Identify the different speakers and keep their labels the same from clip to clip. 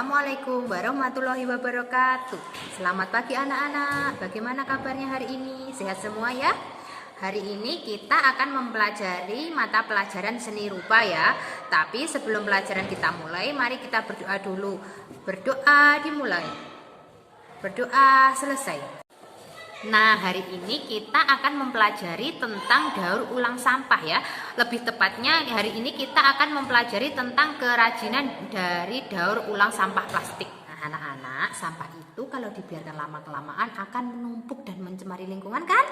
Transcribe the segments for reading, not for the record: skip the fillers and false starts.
Speaker 1: Assalamualaikum warahmatullahi wabarakatuh. Selamat pagi anak-anak. Bagaimana kabarnya hari ini? Sehat semua ya? Hari ini kita akan mempelajari mata pelajaran seni rupa ya. Tapi sebelum pelajaran kita mulai, mari kita berdoa dulu. Berdoa dimulai. Berdoa selesai. Nah, hari ini kita akan mempelajari tentang daur ulang sampah ya. Lebih tepatnya hari ini kita akan mempelajari tentang kerajinan dari daur ulang sampah plastik. Nah, anak-anak, sampah itu kalau dibiarkan lama-kelamaan akan menumpuk dan mencemari lingkungan kan?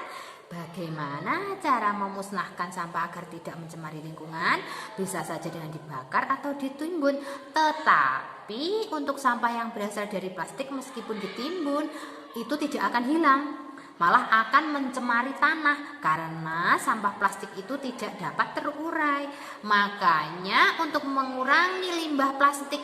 Speaker 1: Bagaimana cara memusnahkan sampah agar tidak mencemari lingkungan? Bisa saja dengan dibakar atau ditimbun. Tetapi untuk sampah yang berasal dari plastik meskipun ditimbun itu tidak akan hilang, malah akan mencemari tanah karena sampah plastik itu tidak dapat terurai. Makanya untuk mengurangi limbah plastik,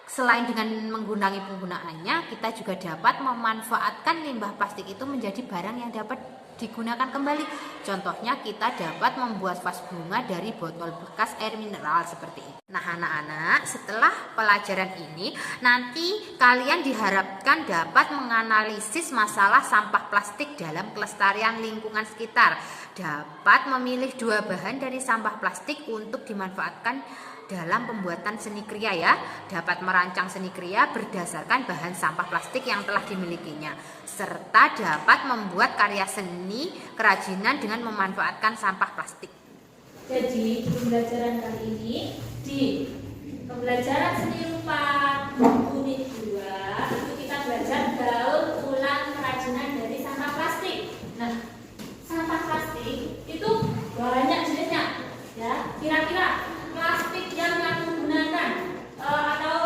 Speaker 1: selain dengan menggunakan penggunaannya, kita juga dapat memanfaatkan limbah plastik itu menjadi barang yang dapat digunakan kembali. Contohnya kita dapat membuat vas bunga dari botol bekas air mineral seperti ini. Nah anak-anak, setelah pelajaran ini nanti kalian diharapkan dapat menganalisis masalah sampah plastik dalam kelestarian lingkungan sekitar. Dapat memilih 2 bahan dari sampah plastik untuk dimanfaatkan dalam pembuatan seni kriya ya. Dapat merancang seni kriya berdasarkan bahan sampah plastik yang telah dimilikinya, serta dapat membuat karya seni kerajinan dengan memanfaatkan sampah plastik.
Speaker 2: Jadi di pembelajaran kali ini, di pembelajaran seni rupa unit 2 itu kita belajar daur ulang kerajinan dari sampah plastik. Nah, sampah plastik itu banyak jenisnya ya. Kira-kira plastik yang kamu gunakan atau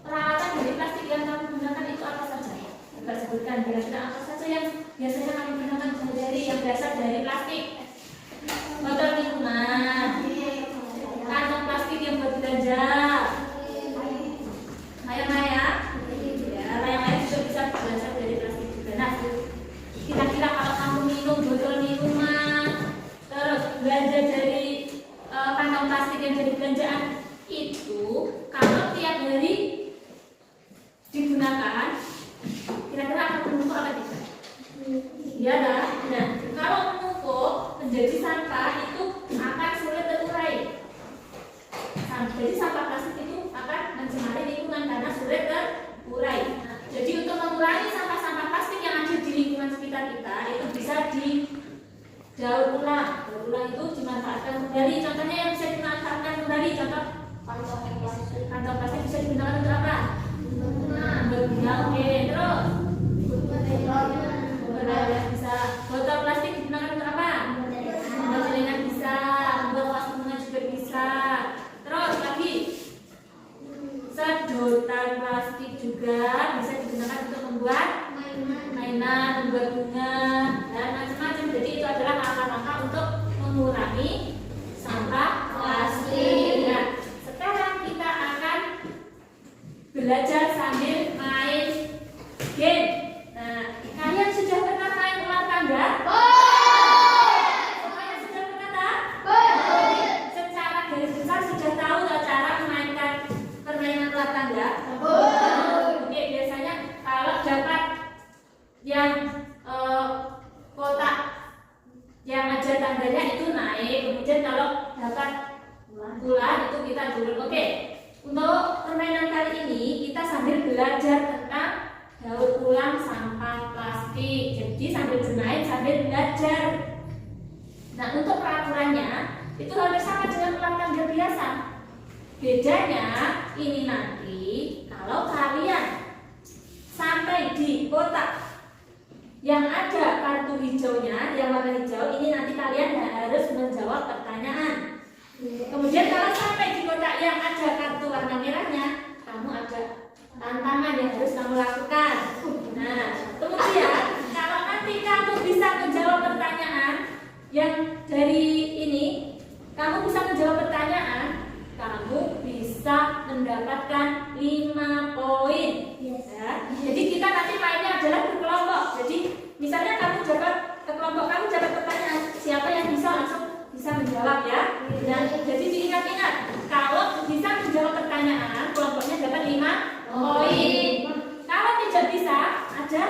Speaker 2: peralatan dari plastik yang kamu gunakan itu apa saja? Kita sebutkan kira-kira apa saja yang biasanya kamu gunakan sehari-hari yang berasal dari plastik. Botol minuman, kantong plastik yang buat belanja, layang-layang, ya layang-layang juga bisa berasal dari plastik juga. Nah, kira-kira kalau kamu minum botol minuman, terus belanja dari kantong plastik yang jadi belanjaan itu, kalau tiap hari digunakan, kira-kira akan menumpuk apa tidak? Iya dah. Nah, kalau menumpuk menjadi sampah itu akan sulit terurai. Jadi sampah plastik itu akan mencemari lingkungan karena sulit terurai. Nah, jadi untuk mengurangi sampah-sampah plastik yang ada di lingkungan sekitar kita itu bisa didaur ulang. Daur ulang itu dimanfaatkan kembali. Contohnya yang bisa dimanfaatkan kembali, contoh kantong plastik bisa digunakan untuk apa? Berbunga. Oke, terus bisa. Botol plastik digunakan untuk apa? Membuat celengan bisa, membuat vas bunga juga bisa. Terus lagi, sedotan plastik juga bisa digunakan untuk membuat mainan, membuat bunga dan macam-macam. Jadi itu adalah langkah-langkah untuk mengurangi sampah plastik. Nah, sekarang kita akan belajar sambil main game. Nah, kalian sudah pernah main ular tangga? Semuanya sudah pernah tak? Secara garis besar sudah tahu tak cara memainkan permainan ular tangga? Oke, biasanya kalau dapat yang kotak yang ada tangganya itu naik, kemudian kalau dapat ular itu kita turun. Oke, untuk permainan kali ini kita sambil belajar tentang daur ulang sampah plastik. Jadi sambil bermain sambil belajar. Nah, untuk peraturannya itu hampir sama dengan ular tangga biasa. Bedanya ini nanti kalau kalian sampai di kotak yang ada kartu hijaunya, yang warna hijau, ini nanti kalian harus menjawab pertanyaan. Kemudian kalau sampai di kotak yang ada kartu warna merahnya, kamu ada tantangan yang harus kamu lakukan. Nah, kemudian kalau nanti kamu bisa menjawab pertanyaan yang dari ini, kamu bisa menjawab pertanyaan, kamu bisa mendapatkan 5 poin. Ya. Jadi kita nanti mainnya adalah berkelompok. Jadi misalnya kamu dapat kelompok kamu dapat pertanyaan, siapa yang bisa langsung bisa menjawab ya. Nah, jadi diingat-ingat, kalau bisa menjawab pertanyaan, kelompoknya dapat 5 Koin. Kalau tidak bisa, ada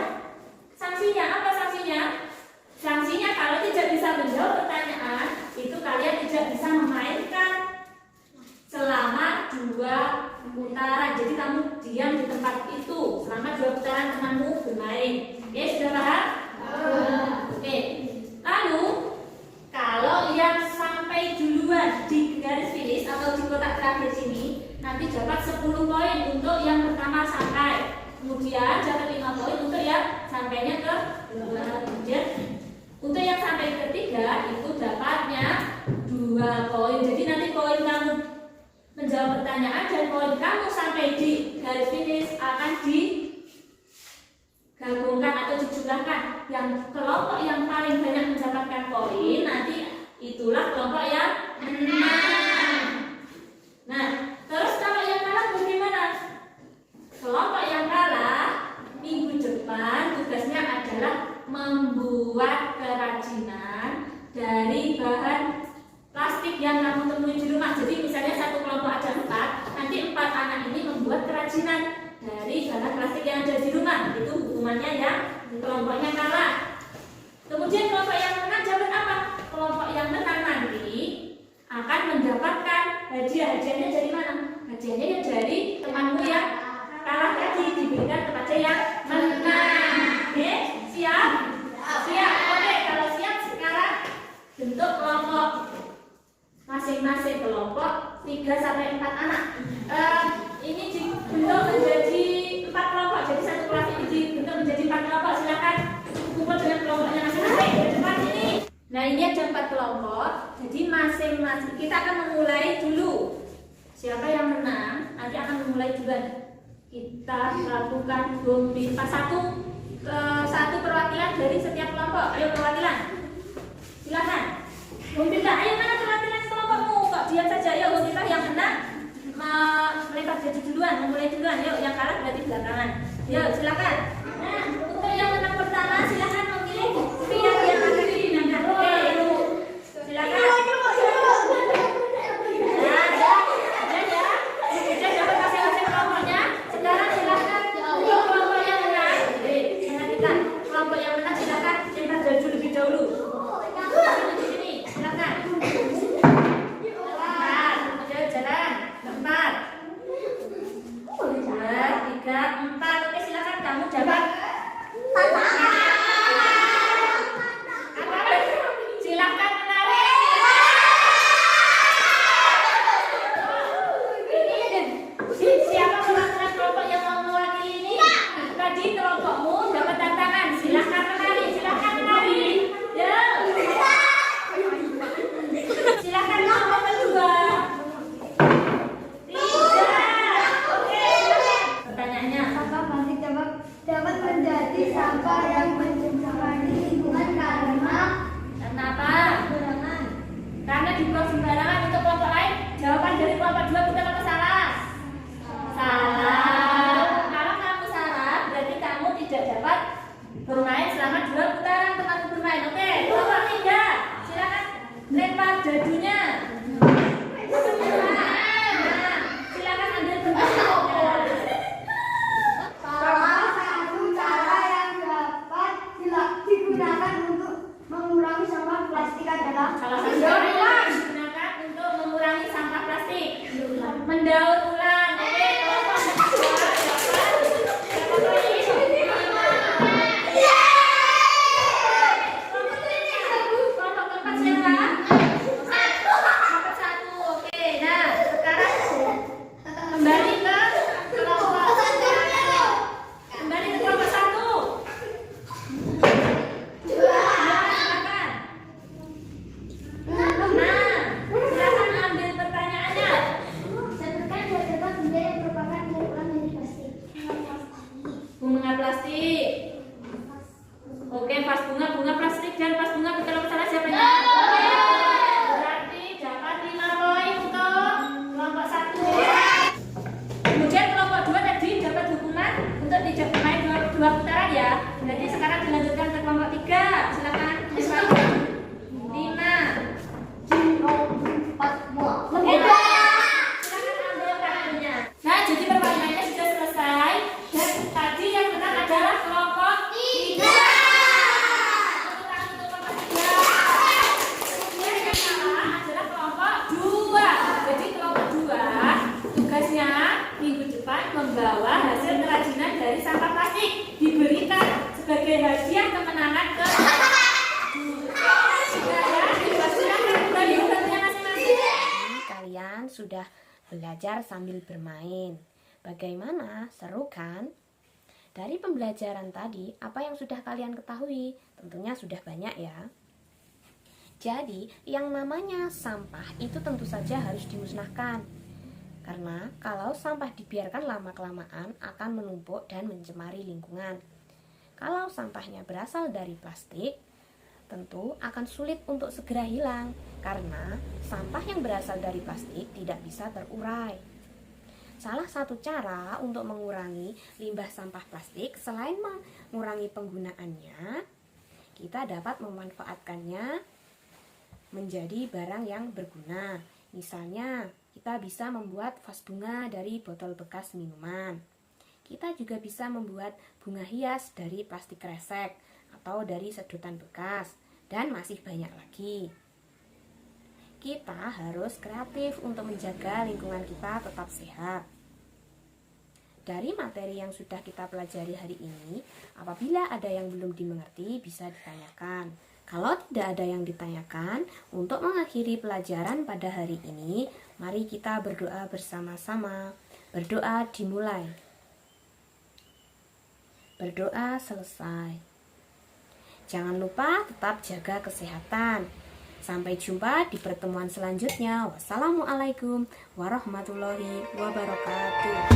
Speaker 2: sanksinya. Apa sanksinya? Sanksinya kalau tidak bisa menjawab pertanyaan, itu kalian tidak bisa memainkan selama 2 putaran. Jadi kamu diam di tempat itu selama 2 putaran temanmu bermain. Oke, sudah paham? Oke. Lalu kalau yang sampai duluan di garis finish atau di kotak terakhir sini, nanti dapat 10 poin untuk yang pertama sampai. Kemudian dapat 5 poin untuk yang sampainya ke 2. Kemudian untuk yang sampai ketiga itu dapatnya 2 poin. Jadi nanti poin kamu menjawab pertanyaan dan poin kamu sampai di garis finish akan digabungkan atau dijumlahkan. Yang kelompok yang paling banyak mendapatkan poin nanti itulah kelompok yang menang. Nah, terus kalau yang kalah bagaimana? Kelompok yang kalah minggu depan tugasnya adalah membuat kerajinan dari bahan plastik yang kamu temui di rumah. Jadi misalnya satu kelompok ada 4, nanti 4 anak ini membuat kerajinan dari bahan plastik yang ada di rumah. Itu hukumannya yang kelompoknya kalah. Kemudian kelompok yang menang dapat apa? Kelompok yang menang nanti akan mendapatkan hadiah. Hadiahnya dari mana? Hadiahnya ya dari temanmu yang kalah tadi, diberikan kepada yang menang. Oke, siap? Siap. Oke, kalau siap sekarang bentuk kelompok. Masing-masing kelompok 3-4 anak. Ini dibentuk menjadi 4 kelompok. Jadi satu kelas ini dibentuk menjadi 4 kelompok. Silakan kumpul dengan kelompoknya masing-masing di depan ini. Nah, ini ada 4 kelompok. Jadi masing-masing kita akan memulai dulu. Siapa yang menang nanti akan memulai duluan. Kita lakukan gong pipa satu perwakilan dari setiap kelompok. Ayo perwakilan. Silakan. Gong pipa. Ayo mana perwakilan kelompokmu? Kok diam saja? Ayo gong pipa yang menang melempar jadi duluan, memulai duluan. Yuk, yang kalah berarti belakangan. Yuk, silakan. Nah, untuk yang menang pertama silakan memilih pihak yang akan digunakan. Oke, silakan. Sudah dapat masing-masing kelompoknya. Sekarang silakan untuk kelompok yang menang. Perhatikan, kelompok yang menang silakan lempar baju lebih dahulu. Di sini, silakan. Jalan. 4, 2, 3, 4. Oke, silakan kamu dapat. Silakan menarik. Siapa perwakilan kelompok yang mau mewakili ini? Tadi kelompokmu dapat tantangan. Silakan menarik. Silakan menarik. Ya. Silakan kelompok kedua.
Speaker 3: Dapat menjadi sampah yang mencemari lingkungan karena
Speaker 2: apa? Karena dibuang sembarangan. Untuk kelompok lain, jawaban dari kelompok 2 benar atau salah? Salah. Kalau kamu salah, berarti kamu tidak dapat bermain selama 2 putaran teman bermain. Oke, kelompok 3, silakan lempar jadunya. Silakan ambil bentuknya.
Speaker 3: Digunakan untuk mengurangi sampah plastik adalah
Speaker 2: salah satu yang digunakan untuk mengurangi sampah plastik. Mendaur ulang. Oke, kelompok kedua dapat kelompok keempat siapa? Dapat 1. Oke, nah sekarang kembali ke kelompok 1. Silakan.
Speaker 4: sudah belajar sambil bermain. Bagaimana? Seru kan? Dari pembelajaran tadi, apa yang sudah kalian ketahui? Tentunya sudah banyak ya. Jadi, yang namanya sampah itu tentu saja harus dimusnahkan. Karena kalau sampah dibiarkan lama-kelamaan akan menumpuk dan mencemari lingkungan. Kalau sampahnya berasal dari plastik, tentu akan sulit untuk segera hilang karena sampah yang berasal dari plastik tidak bisa terurai. Salah satu cara untuk mengurangi limbah sampah plastik selain mengurangi penggunaannya, kita dapat memanfaatkannya menjadi barang yang berguna. Misalnya, kita bisa membuat vas bunga dari botol bekas minuman. Kita juga bisa membuat bunga hias dari plastik kresek atau dari sedotan bekas, dan masih banyak lagi. Kita harus kreatif untuk menjaga lingkungan kita tetap sehat. Dari materi yang sudah kita pelajari hari ini, apabila ada yang belum dimengerti bisa ditanyakan. Kalau tidak ada yang ditanyakan, untuk mengakhiri pelajaran pada hari ini, mari kita berdoa bersama-sama. Berdoa dimulai. Berdoa selesai. Jangan lupa tetap jaga kesehatan. Sampai jumpa di pertemuan selanjutnya. Wassalamualaikum warahmatullahi wabarakatuh.